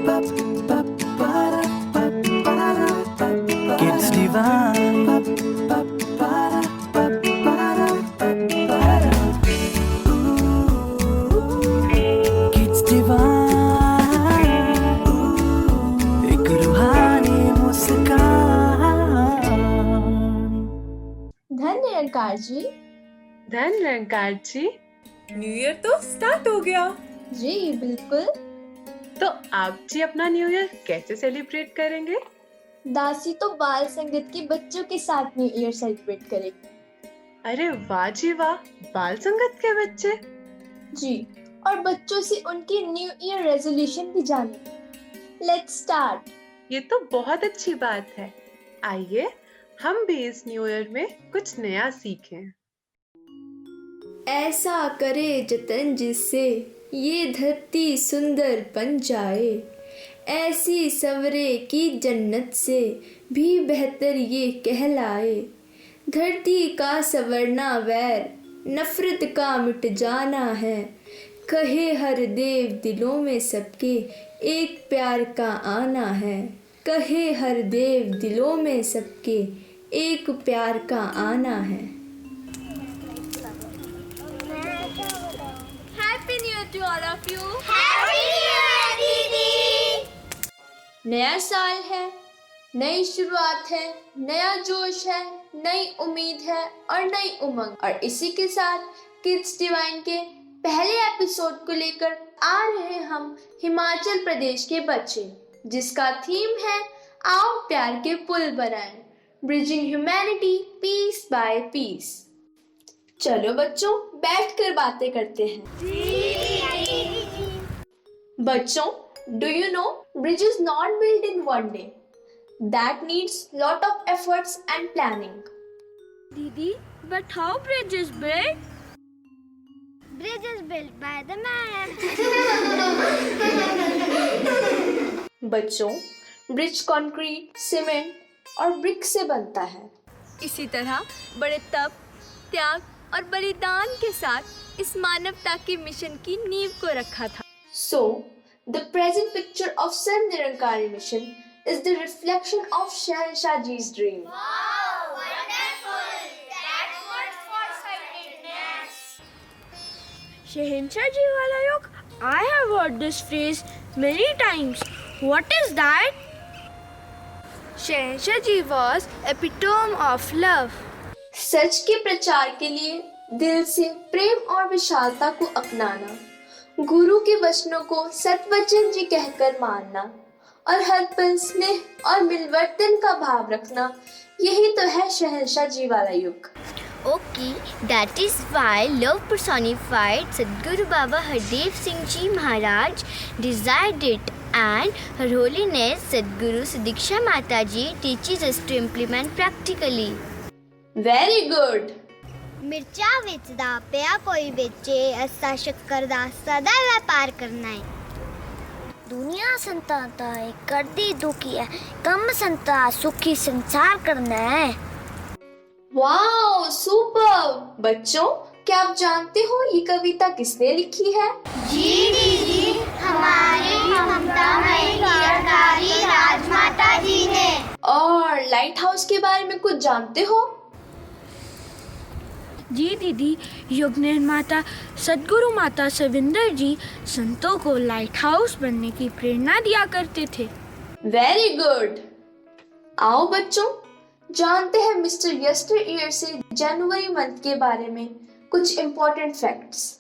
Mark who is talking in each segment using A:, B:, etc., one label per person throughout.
A: Kids Divine. Kids Divine. एक रूहानी मुस्कान।
B: धन निरंकार जी।
C: धन निरंकार जी, न्यू ईयर तो स्टार्ट हो गया।
B: जी बिल्कुल।
C: तो आप जी अपना न्यू ईयर कैसे सेलिब्रेट करेंगे?
B: दासी तो बाल संगीत के बच्चों के साथ न्यू ईयर सेलिब्रेट करेगी।
C: अरे वाह जी वाह, बाल संगत के बच्चे।
B: जी, और बच्चों से उनकी न्यू ईयर रेजोल्यूशन भी जानेंगे। Let's start.
C: ये तो बहुत अच्छी बात है। आइए हम भी इस न्यू ईयर में कुछ नया सीखें।
D: ऐसा करे जतन जिससे ये धरती सुंदर बन जाए, ऐसी सवरे की जन्नत से भी बेहतर ये कहलाए। धरती का सवरना वैर नफरत का मिट जाना है, कहे हर देव दिलों में सबके एक प्यार का आना है। कहे हर देव दिलों में सबके एक प्यार का आना है। Happy New Year to all of you.
E: Happy New Year, दीदी।
D: नया साल है, नई शुरुआत है, नया जोश है, नई उम्मीद है और नई उमंग। और इसी के साथ किड्स डिवाइन के पहले एपिसोड को लेकर आ रहे हम हिमाचल प्रदेश के बच्चे, जिसका थीम है आओ प्यार के पुल बनाएं, bridging humanity piece by piece. चलो बच्चों, बैठकर बातें करते हैं। बच्चों, do you know bridge is not built in one day. That needs lot of efforts and planning.
E: Didi, but how bridge is built? Bridge is built by the man.
D: बच्चों, bridge concrete, cement और brick से बनता है। इसी तरह बड़े तप, त्याग और बलिदान के साथ इस मानवता के मिशन की नींव को रखा था। So, the present picture of Sun Nirankari mission is the reflection of Shahanshah Ji's dream.
E: Wow, wonderful! That's what foresighted. Shahanshah Ji wala yog, I have heard this phrase many times. What is that? Shahanshah Ji was epitome of love.
D: सच के प्रचार के लिए दिल से प्रेम और विशालता को अपनाना, गुरु के वचनों को सतवचन जी कहकर मानना और हर पल स्नेह और मिलवर्तन का भाव रखना, यही तो है शहंशाह जी वाला युग।
E: Okay, that is why love personified Sadguru Baba Hardev Singh Ji Maharaj desired it, and Her Holiness Sadguru Sadiksha Mata Ji teaches us to implement practically.
D: Very good.
E: ਮਿਰਚਾਂ ਵੇਚਦਾ ਪਿਆ ਕੋਈ ਵੇਚੇ, ਅਸਾਂ ਸ਼ੱਕਰ ਦਾ ਸਦਾ ਵਪਾਰ ਕਰਨਾ ਹੈ। ਦੁਨੀਆ ਸੰਤਾਂ ਦਾ ਕਰਦੀ ਦੁਖੀ ਹੈ, ਕੰਮ ਸੰਤਾ ਸੁਖੀ ਸੰਸਾਰ करना है।
D: Wow, super. बच्चों, क्या आप जानते हो ये कविता किसने लिखी है?
E: जी दीदी, हमारे ममतामयी निरंकारी राजमाता जी ने।
D: और लाइट हाउस के बारे में कुछ जानते हो?
F: जी दीदी, युग निर्माता सदगुरु माता सविंदर जी संतों को लाइट हाउस बनने की प्रेरणा दिया करते थे।
D: Very good. आओ बच्चों, जानते हैं मिस्टर यस्टर ईयर से जनवरी मंथ के बारे में कुछ इम्पोर्टेंट फैक्ट्स।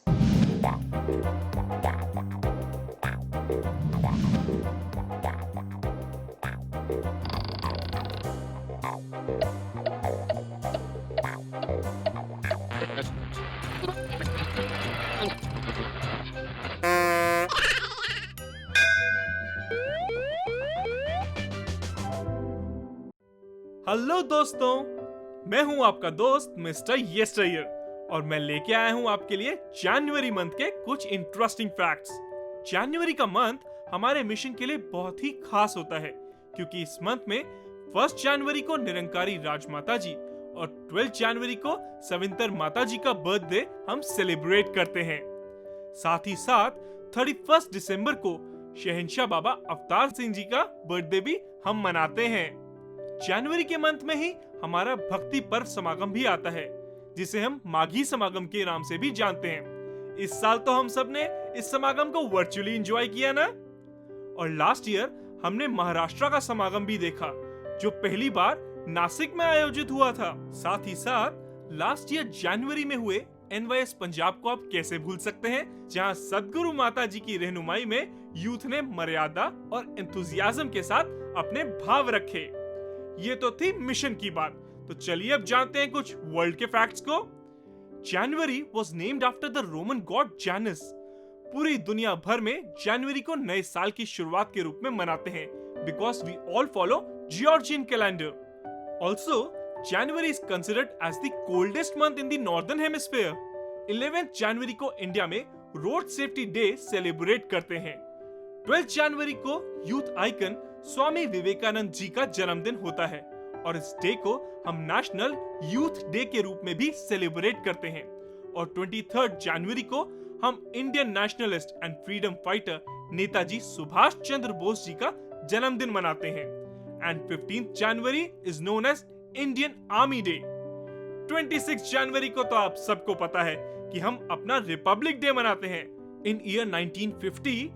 G: हेलो दोस्तों, मैं हूं आपका दोस्त मिस्टर येस्टरईयर और मैं लेके आया हूं आपके लिए जनवरी मंथ के कुछ इंटरेस्टिंग फैक्ट्स। जनवरी का मंथ हमारे मिशन के लिए बहुत ही खास होता है क्योंकि इस मंथ में 1 जनवरी को निरंकारी राजमाता जी और 12 जनवरी को सविंतर माता जी का बर्थडे हम सेलिब्रेट करते हैं। साथ ही साथ 31 दिसंबर को शहंशाह बाबा अवतार सिंह जी का बर्थडे भी हम मनाते हैं। जनवरी के मंथ में ही हमारा भक्ति पर्व समागम भी आता है, जिसे हम माघी समागम के नाम से भी जानते हैं। इस साल तो हम सब ने इस समागम को वर्चुअली एंजॉय किया ना। और लास्ट ईयर हमने महाराष्ट्र का समागम भी देखा, जो पहली बार नासिक में आयोजित हुआ था। साथ ही साथ लास्ट ईयर जनवरी में हुए NYS पंजाब को आप कैसे भूल सकते हैं, जहां सदगुरु माता जी की रहनुमाई में यूथ ने मर्यादा और एंथुसियाज्म के साथ अपने भाव रखे। ये तो थी मिशन की बात। तो चलिए अब जानते हैं कुछ वर्ल्ड के फैक्ट्स को। January was named after the Roman god Janus. पूरी दुनिया भर में जनवरी को नए साल की शुरुआत के रूप में मनाते हैं, because we all follow Georgian calendar. Also January is considered as the coldest month in the northern hemisphere. 11 जनवरी को इंडिया में रोड सेफ्टी डे सेलिब्रेट करते हैं। 12 जनवरी को यूथ आइकन स्वामी विवेकानंद जी का जन्मदिन होता है और इस डे को हम नेशनल यूथ डे के रूप में भी सेलिब्रेट करते हैं। और 23 जनवरी को हम Indian nationalist and freedom fighter Netaji Subhash Chandra Bose ji का जन्मदिन मनाते हैं। And 15 January is known as Indian army day. 26 जनवरी को तो आप सबको पता है कि हम अपना रिपब्लिक डे मनाते हैं। In year 1950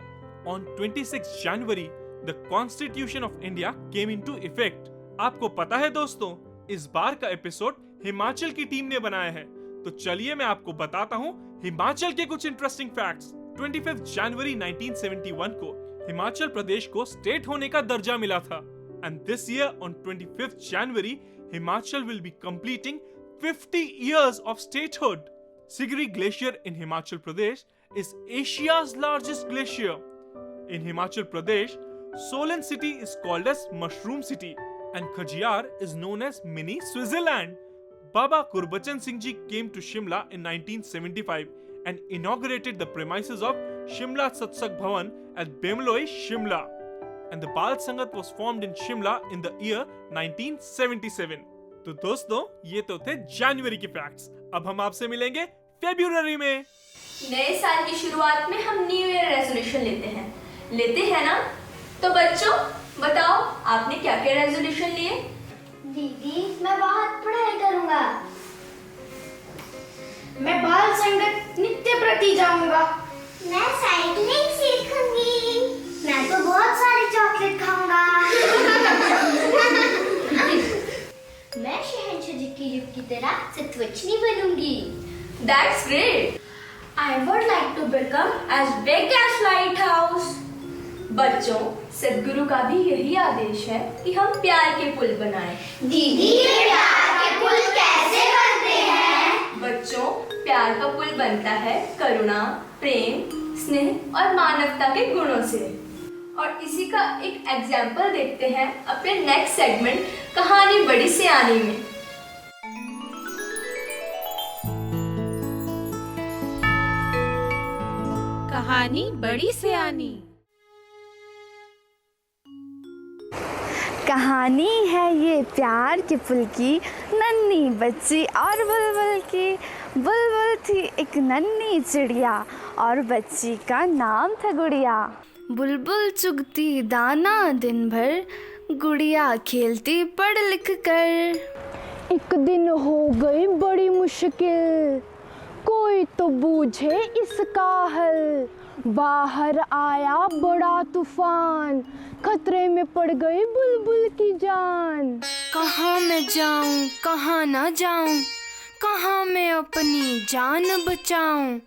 G: on 26 January the constitution of India came into effect. आपको पता है दोस्तों, इस बार का एपिसोड हिमाचल की टीम ने बनाया है। तो चलिए मैं आपको बताता हूँ हिमाचल के कुछ इंटरेस्टिंग फैक्ट्स। 25 जनवरी 1971 को हिमाचल प्रदेश को स्टेट होने का दर्जा मिला था। And this year on 25 January Himachal will be completing 50 years of statehood. Sigiri Glacier in Himachal Pradesh is Asia's largest glacier. In Himachal Pradesh, Solan city is called as Mushroom City and Khajjar is known as Mini Switzerland. Baba Gurbachan Singh Ji came to Shimla in 1975 and inaugurated the premises of Shimla Satsang Bhavan at Bemloi, Shimla. And the Bal Sangat was formed in Shimla in the year 1977. तो दोस्तों, ये तो थे जनवरी के facts. अब हम आपसे मिलेंगे फरवरी में।
D: नए साल की शुरुआत में हम न्यू ईयर रेजोल्यूशन लेते हैं ना। तो बच्चों बताओ, आपने क्या क्या रेजोल्यूशन लिए?
E: दीदी, मैं बहुत पढ़ाई करूंगा।
F: मैं बाल संगत नित्य प्रति जाऊंगा।
E: मैं साइकिलिंग सीखूंगी। मैं तो बहुत सारी चॉकलेट खाऊंगा। मैं शहंशाह जी की युग की तरह सतवचनी बनूंगी।
D: That's great.
F: I would like to become as big as lighthouse.
D: बच्चों, सदगुरु का भी यही आदेश है कि हम प्यार के पुल बनाएं।
E: दीदी, ये प्यार के पुल कैसे बनते हैं?
D: बच्चों, प्यार का पुल बनता है करुणा, प्रेम, स्नेह और मानवता के गुणों से। और इसी का एक एग्जाम्पल देखते हैं अपने नेक्स्ट सेगमेंट कहानी बड़ी सियानी में।
C: कहानी बड़ी सियानी।
H: कहानी है ये प्यार के पुल की, नन्ही बच्ची और बुलबुल की। बुलबुल थी एक नन्ही चिड़िया और बच्ची का नाम था गुड़िया। बुलबुल चुगती दाना दिन भर, गुड़िया खेलती पढ़ लिख कर। एक दिन हो गई बड़ी मुश्किल, कोई तो बूझे इसका हल। बाहर आया बड़ा तूफान, खतरे में पड़ गई बुलबुल की जान। कहाँ मैं जाऊँ कहाँ ना जाऊँ, कहाँ मैं अपनी जान बचाऊँ।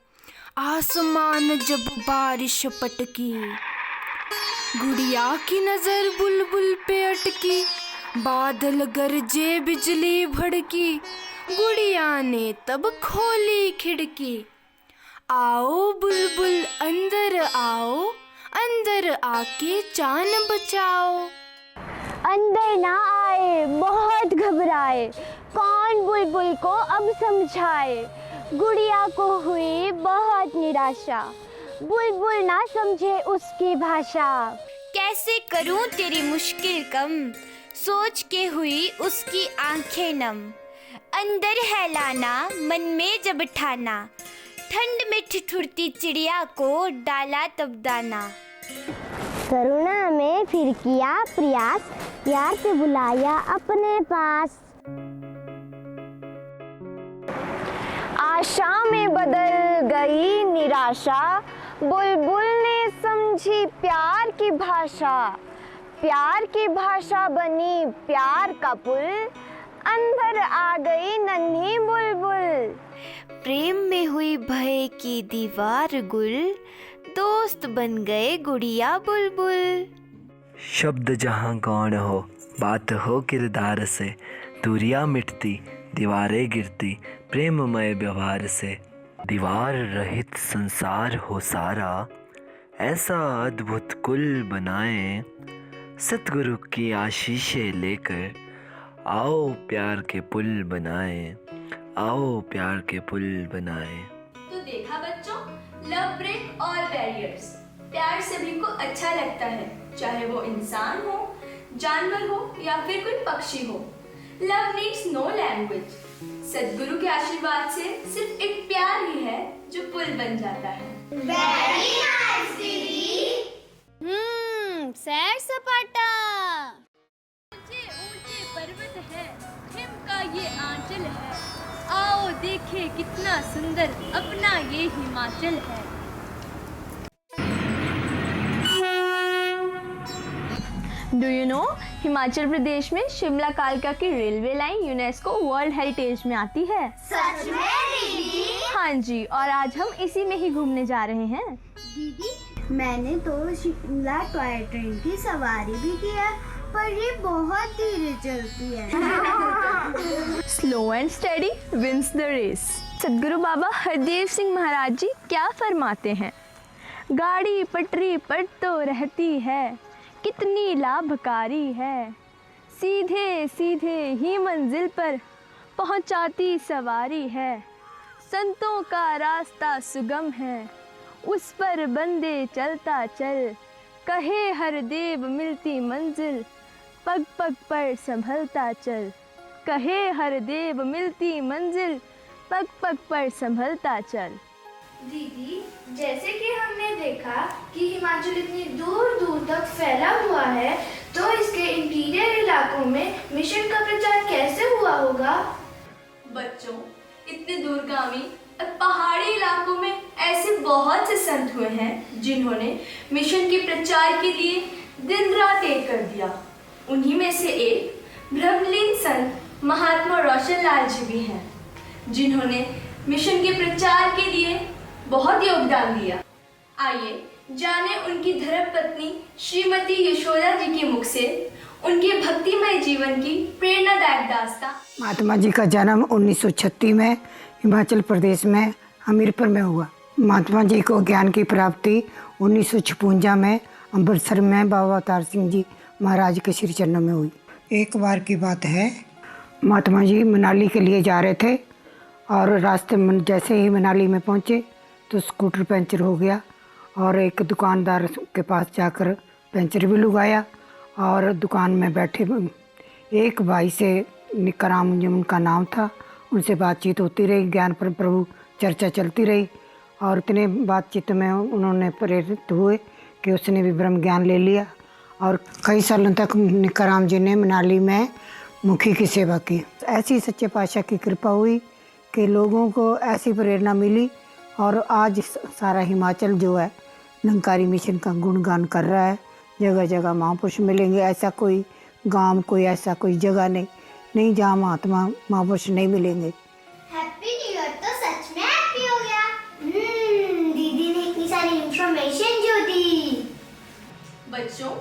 H: आसमान जब बारिश पटकी, गुड़िया की नजर बुलबुल पे अटकी। बादल गरजे बिजली भड़की, गुड़िया ने तब खोली खिड़की। आओ बुलबुल अंदर आओ, अंदर आके जान बचाओ। अंदर ना आए बहुत घबराए, कौन बुलबुल को अब समझाए। गुड़िया को हुई बहुत निराशा, बुलबुल ना समझे उसकी भाषा।
E: कैसे करूं तेरी मुश्किल कम, सोच के हुई उसकी आंखें नम। अंदर है लाना मन में जब ठाना, ठंड में ठिठुरती चिड़िया को डाला तब दाना।
I: करुणा में फिर किया प्रयास, प्यार से बुलाया अपने पास।
H: आशा में बदल गई निराशा, बुलबुल ने समझी प्यार की भाषा। प्यार की भाषा बनी प्यार का पुल, अंदर आ गई नन्ही बुलबुल।
D: प्रेम में हुई भय की दीवार गुल, दोस्त बन गए गुड़िया बुलबुल।
A: शब्द जहाँ गौण हो, बात हो किरदार से, दूरियां मिटती दीवारें गिरती प्रेममय व्यवहार से। दीवार रहित संसार हो सारा, ऐसा अद्भुत कुल बनाए। सतगुरु की आशीषें लेकर आओ प्यार के पुल बनाए, आओ प्यार के पुल बनाए।
D: तो देखा बच्चों, लव ब्रेक ऑल बैरियर्स। प्यार सभी को अच्छा लगता है, चाहे वो इंसान हो, जानवर हो या फिर कोई पक्षी हो। Love needs no language. Sadhguru के आशीर्वाद से सिर्फ एक प्यार ही है जो पुल बन जाता है।
E: वेरी नाइस दीदी। सैर सपाटा।
J: ऊंचे ऊंचे पर्वत है, हिम का ये आंचल है। आओ देखे कितना सुंदर अपना ये हिमाचल है।
B: Do you know, Himachal Pradesh में शिमला कालका की railway line UNESCO world heritage में आती है।
I: सच में दीदी?
B: हाँ जी, और आज हम इसी में ही घूमने जा रहे हैं।
I: दीदी, मैंने तो शिमला टॉय ट्रेन की सवारी भी की है, पर ये बहुत धीरे चलती है।
B: Slow and steady wins the race. Sadguru Baba Hardev Singh Maharaj ji क्या फरमाते हैं? गाड़ी पटरी पर तो रहती है, कितनी लाभकारी है। सीधे सीधे ही मंजिल पर पहुंचाती सवारी है। संतों का रास्ता सुगम है, उस पर बंदे चलता चल। कहे हर देव मिलती मंजिल, पग पग पर संभलता चल। कहे हर देव मिलती मंजिल, पग पग पर संभलता चल।
D: दीदी, जैसे कि हमने देखा कि हिमाचल इतनी दूर दूर तक फैला हुआ है, तो इसके इंटीरियर इलाकों में मिशन का प्रचार कैसे हुआ होगा? बच्चों, इतने दूरगामी और पहाड़ी इलाकों में ऐसे बहुत से संत हुए हैं जिन्होंने मिशन के प्रचार के लिए दिन रात एक कर दिया। उन्हीं में से एक ब्रह्मलीन संत महात्मा रोशन लाल जी भी हैं, जिन्होंने मिशन के प्रचार के लिए बहुत योगदान दिया। आइए जाने उनकी धर्मपत्नी श्रीमती यशोदा जी के मुख से उनके भक्तिमय जीवन की प्रेरणादायक दास्तां।
K: महात्मा जी का जन्म 1936 में हिमाचल प्रदेश में हमीरपुर में हुआ। महात्मा जी को ज्ञान की प्राप्ति 1956 में अमृतसर में बाबा अवतार सिंह जी महाराज के श्री चरणों में हुई। एक बार की बात है, महात्मा जी मनाली के लिए जा रहे थे और रास्ते में जैसे ही मनाली में पहुँचे तो स्कूटर पंचर हो गया और एक दुकानदार के पास जाकर पंचर भी लगाया और दुकान में बैठे एक भाई से निकराम जो उनका नाम था, उनसे बातचीत होती रही, ज्ञान पर प्रभु चर्चा चलती रही और इतने बातचीत में उन्होंने प्रेरित हुए कि उसने भी ब्रह्म ज्ञान ले लिया और कई सालों तक निकराम जी ने मनाली में मुखी की सेवा की। ऐसी सच्चे पातशाह की कृपा हुई कि लोगों को ऐसी प्रेरणा मिली और आज सारा हिमाचल जो है निरंकारी मिशन का गुणगान कर रहा है। जगह जगह महापुरुष मिलेंगे, ऐसा कोई गांव, कोई ऐसा कोई जगह नहीं जहाँ महात्मा महापुरुष नहीं मिलेंगे।
I: हैप्पी न्यू ईयर तो सच में हैप्पी हो गया। दीदी ने इतनी सारी इंफॉर्मेशन जो दी।
D: बच्चों,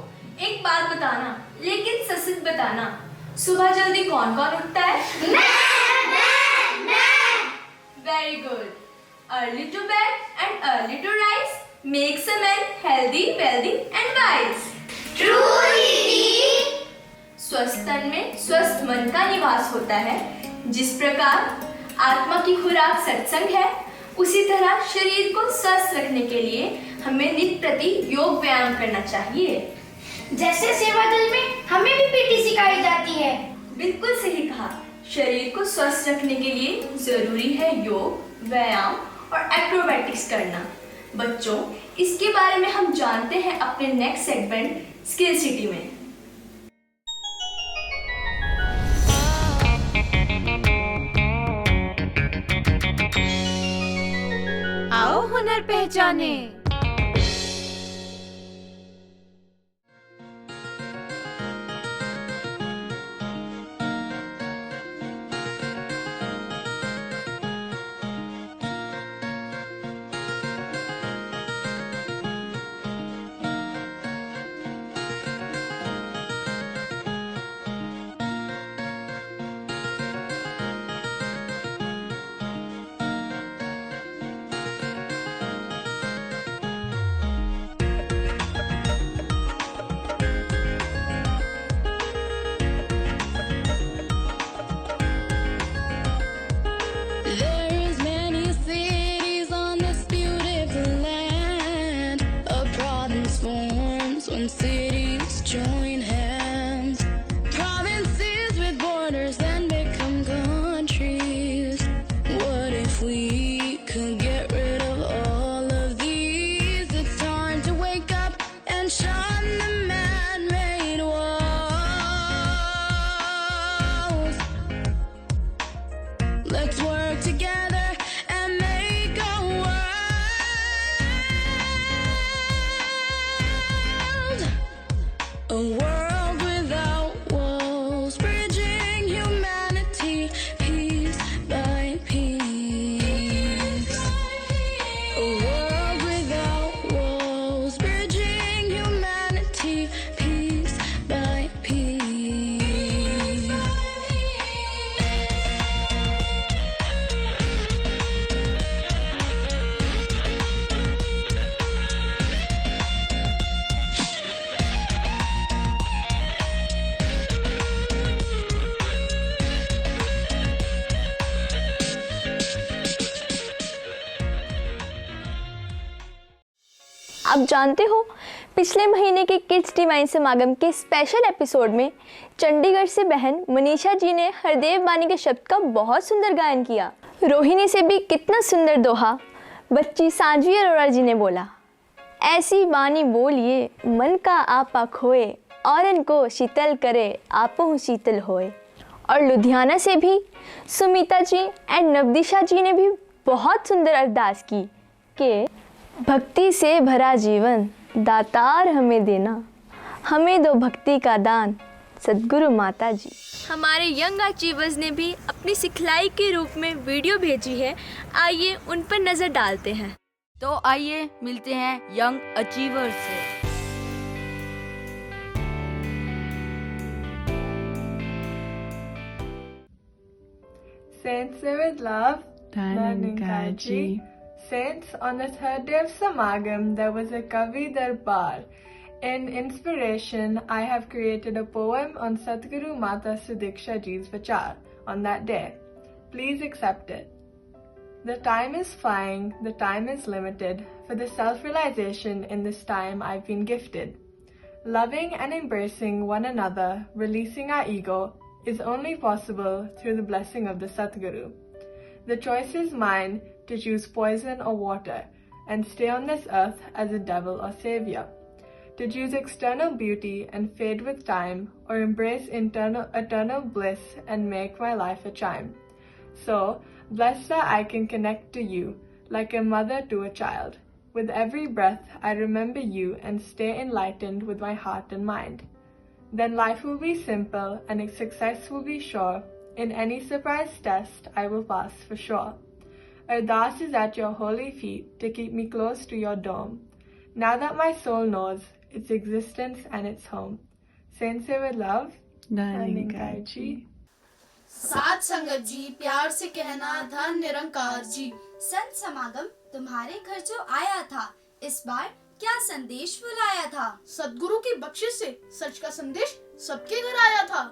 D: एक बात बताना, लेकिन सच बताना, सुबह जल्दी कौन कौन उठता है? Very good. Early to bed and early to rise makes a man healthy, wealthy and wise.
I: True दीदी।
D: स्वस्थ तन में स्वस्थ मन का निवास होता है। जिस प्रकार आत्मा की खुराक सत्संग है, उसी तरह शरीर को स्वस्थ रखने के लिए हमें नित्य प्रति योग व्यायाम करना चाहिए।
E: जैसे सेवा दल में हमें भी पीटी सिखाई जाती है।
D: बिल्कुल सही कहा। शरीर को स्वस्थ रखने के लिए जरूरी है योग, व्यायाम और एक्रोबैटिक्स करना। बच्चों,
B: इसके बारे में हम जानते हैं अपने नेक्स्ट सेगमेंट स्किल सिटी में।
J: आओ हुनर पहचाने।
B: आप जानते हो, पिछले महीने के किड्स डिवाइन समागम के स्पेशल एपिसोड में चंडीगढ़ से बहन मनीषा जी ने हरदेव बानी के शब्द का बहुत सुंदर गायन किया। रोहिणी से भी कितना सुंदर दोहा बच्ची सांझवी अरोड़ा जी ने बोला। ऐसी बानी बोलिए मन का आपा खोए, औरन को शीतल करे आपो शीतल होए। और लुधियाना से भी सुमिता जी एंड नवदिशा जी ने भी बहुत सुंदर अरदास की कि भक्ति से भरा जीवन दातार हमें देना, हमें दो भक्ति का दान सद्गुरु माता जी। हमारे यंग अचीवर्स ने भी अपनी सिखलाई के रूप में वीडियो भेजी है, आइए उन पर नज़र डालते हैं।
L: तो आइए मिलते हैं यंग अचीवर्स से।
M: Saints with love, Dhanukaji. Saints, on the third day of Samagam, there was a Kavi Darbar. In inspiration, I have created a poem on Satguru Mata Sudiksha Ji's Vichar on that day. Please accept it. The time is flying, the time is limited. For the self-realization in this time I've been gifted. Loving and embracing one another, releasing our ego, is only possible through the blessing of the Satguru. The choice is mine to choose poison or water, and stay on this earth as a devil or savior. To choose external beauty and fade with time, or embrace eternal bliss and make my life a chime. So, blessed that I can connect to you, like a mother to a child. With every breath I remember you and stay enlightened with my heart and mind. Then life will be simple and its success will be sure. In any surprise test I will pass for sure. Ardas is at your holy feet to keep me close to your dome. Now that my soul knows its existence and its home. Saints with love, Dhanukai ji.
N: साथ संगत जी, प्यार से कहना धन निरंकार जी।
O: संत समागम तुम्हारे घर जो आया था, इस बार क्या संदेश बुलाया था?
N: सद्गुरु की बख्शिश से सच का संदेश सबके घर आया था।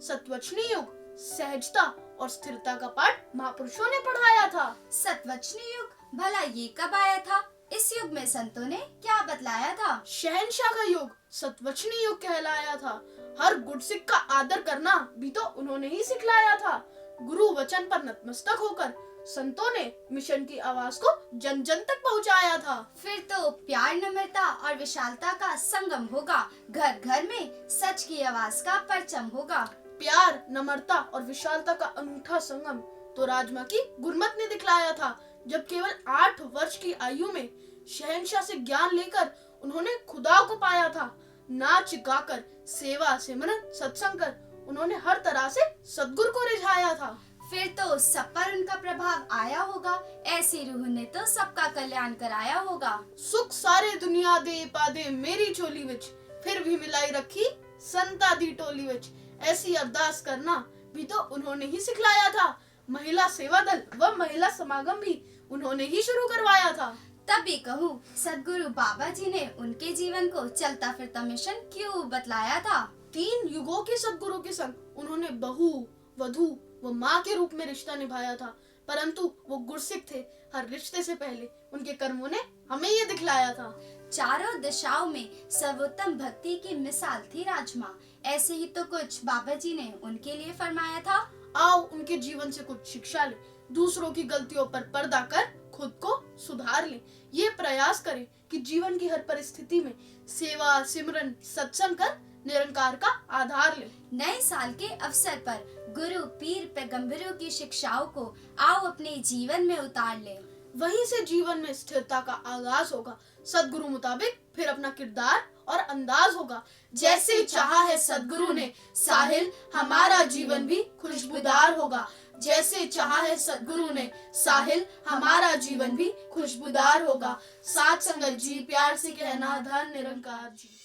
N: सतवचनी युग, सहजता और स्थिरता का पाठ महापुरुषों ने पढ़ाया था।
O: सतवचनी युग, भला ये कब आया था? इस युग में संतों ने क्या बतलाया था?
N: शहंशाह का युग सतवचनी युग कहलाया था। हर गुरसिख का आदर करना भी तो उन्होंने ही सिखलाया था। गुरु वचन पर नतमस्तक होकर संतों ने मिशन की आवाज को जन जन तक पहुंचाया था।
O: फिर तो प्यार, नम्रता और विशालता का संगम होगा। घर घर में सच की आवाज का परचम होगा।
N: प्यार, नम्रता और विशालता का अनूठा संगम तो राजमा की गुरमत ने दिखलाया था, जब केवल 8 वर्ष की आयु में शहंशाह से ज्ञान लेकर उन्होंने खुदा को पाया था। नाच गाकर, सेवा, सिमरन, सत्संग कर उन्होंने हर तरह से सद्गुरु को रिझाया था।
O: फिर तो सब पर उनका प्रभाव आया होगा। ऐसी रूह ने तो सबका कल्याण कराया होगा।
N: सुख सारे दुनिया दे पादे मेरी चोली विच, फिर भी मिलाई रखी संता दी टोली विच। ऐसी अरदास करना भी तो उन्होंने ही सिखलाया था। महिला सेवा दल व महिला समागम भी उन्होंने ही शुरू करवाया था।
O: तभी कहूँ, सद्गुरु बाबा जी ने उनके जीवन को चलता फिरता मिशन क्यों बतलाया था।
N: 3 युगों के सद्गुरु के संग उन्होंने बहू, वधू व माँ के रूप में रिश्ता निभाया था, परंतु वो गुरसिख थे। हर रिश्ते से पहले उनके कर्मों ने हमें ये दिखलाया था।
O: चारों दिशाओं में सर्वोत्तम भक्ति की मिसाल थी राजमा। ऐसे ही तो कुछ बाबा जी ने उनके लिए फरमाया था।
N: आओ उनके जीवन से कुछ शिक्षा ले, दूसरों की गलतियों पर पर्दा कर खुद को सुधार ले। ये प्रयास करें कि जीवन की हर परिस्थिति में सेवा, सिमरन, सत्संग कर निरंकार का आधार ले।
O: नए साल के अवसर पर गुरु, पीर, पैगंबरों की शिक्षाओं को आओ अपने जीवन में उतार ले।
N: वहीं से जीवन में स्थिरता का आगाज होगा। सद्गुरु मुताबिक फिर अपना किरदार और अंदाज होगा। जैसे चाहा है सद्गुरु ने साहिल, हमारा जीवन भी खुशबूदार होगा। जैसे चाहा है सद्गुरु ने साहिल, हमारा जीवन भी खुशबूदार होगा। साथ संगत जी, प्यार से कहना धन निरंकार जी।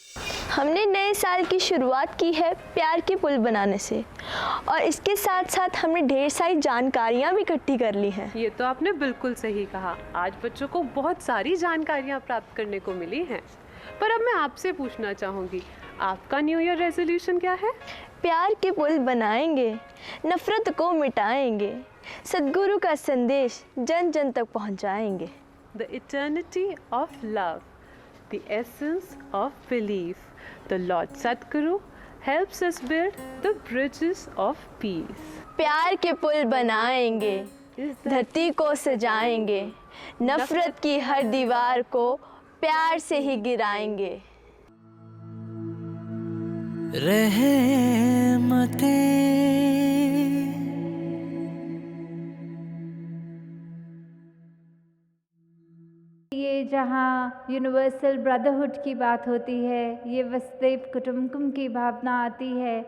B: हमने नए साल की शुरुआत की है प्यार के पुल बनाने से, और इसके साथ साथ हमने ढेर सारी जानकारियाँ भी इकट्ठी कर ली हैं।
P: ये तो आपने बिल्कुल सही कहा। आज बच्चों को बहुत सारी जानकारियाँ प्राप्त करने को मिली हैं। पर अब मैं आपसे पूछना चाहूँगी, आपका न्यू ईयर रेजोल्यूशन क्या है?
B: प्यार के पुल बनाएंगे, नफरत को मिटाएंगे, सद्गुरु का संदेश जन जन तक पहुँचाएंगे।
P: The eternity of love, the essence of belief. The Lord Sadguru helps us build the bridges of peace.
B: प्यार के पुल बनाएंगे, धरती को सजाएंगे, नफरत की हर दीवार को प्यार से ही गिराएंगे।
Q: रहमते
R: ये जहाँ यूनिवर्सल ब्रदरहुड की बात होती है, ये वसुदैव कुटुंबकम की भावना आती है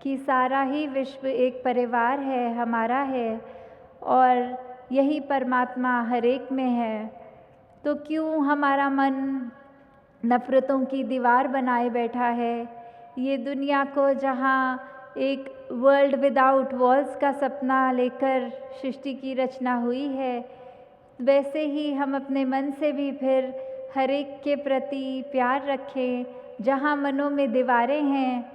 R: कि सारा ही विश्व एक परिवार है, हमारा है, और यही परमात्मा हर एक में है। तो क्यों हमारा मन नफ़रतों की दीवार बनाए बैठा है? ये दुनिया को जहाँ एक वर्ल्ड विदाउट वॉल्स का सपना लेकर सृष्टि की रचना हुई है, वैसे ही हम अपने मन से भी फिर हर एक के प्रति प्यार रखें। जहाँ मनों में दीवारें हैं,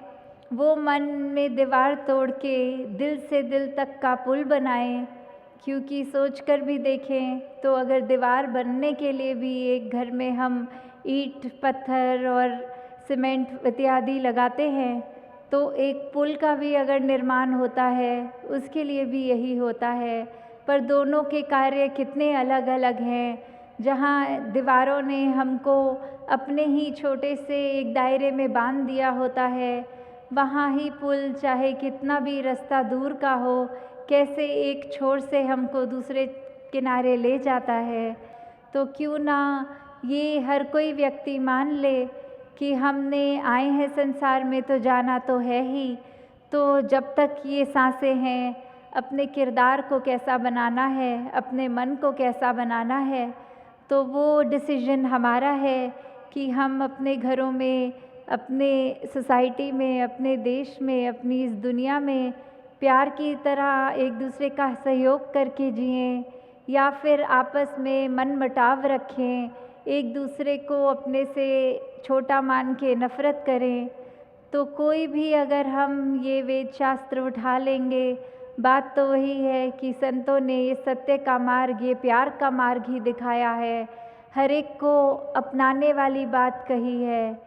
R: वो मन में दीवार तोड़ के दिल से दिल तक का पुल बनाएं। क्योंकि सोच कर भी देखें तो अगर दीवार बनने के लिए भी एक घर में हम ईंट, पत्थर और सीमेंट इत्यादि लगाते हैं, तो एक पुल का भी अगर निर्माण होता है उसके लिए भी यही होता है। पर दोनों के कार्य कितने अलग अलग हैं। जहाँ दीवारों ने हमको अपने ही छोटे से एक दायरे में बांध दिया होता है, वहाँ ही पुल चाहे कितना भी रास्ता दूर का हो, कैसे एक छोर से हमको दूसरे किनारे ले जाता है। तो क्यों ना ये हर कोई व्यक्ति मान ले कि हमने आए हैं संसार में तो जाना तो है ही। तो जब तक ये सांसें हैं, अपने किरदार को कैसा बनाना है, अपने मन को कैसा बनाना है, तो वो डिसीजन हमारा है कि हम अपने घरों में, अपने सोसाइटी में, अपने देश में, अपनी इस दुनिया में प्यार की तरह एक दूसरे का सहयोग करके जिएं, या फिर आपस में मनमुटाव रखें, एक दूसरे को अपने से छोटा मान के नफ़रत करें। तो कोई भी अगर हम ये वेद शास्त्र उठा लेंगे, बात तो वही है कि संतों ने ये सत्य का मार्ग, ये प्यार का मार्ग ही दिखाया है, हर एक को अपनाने वाली बात कही है।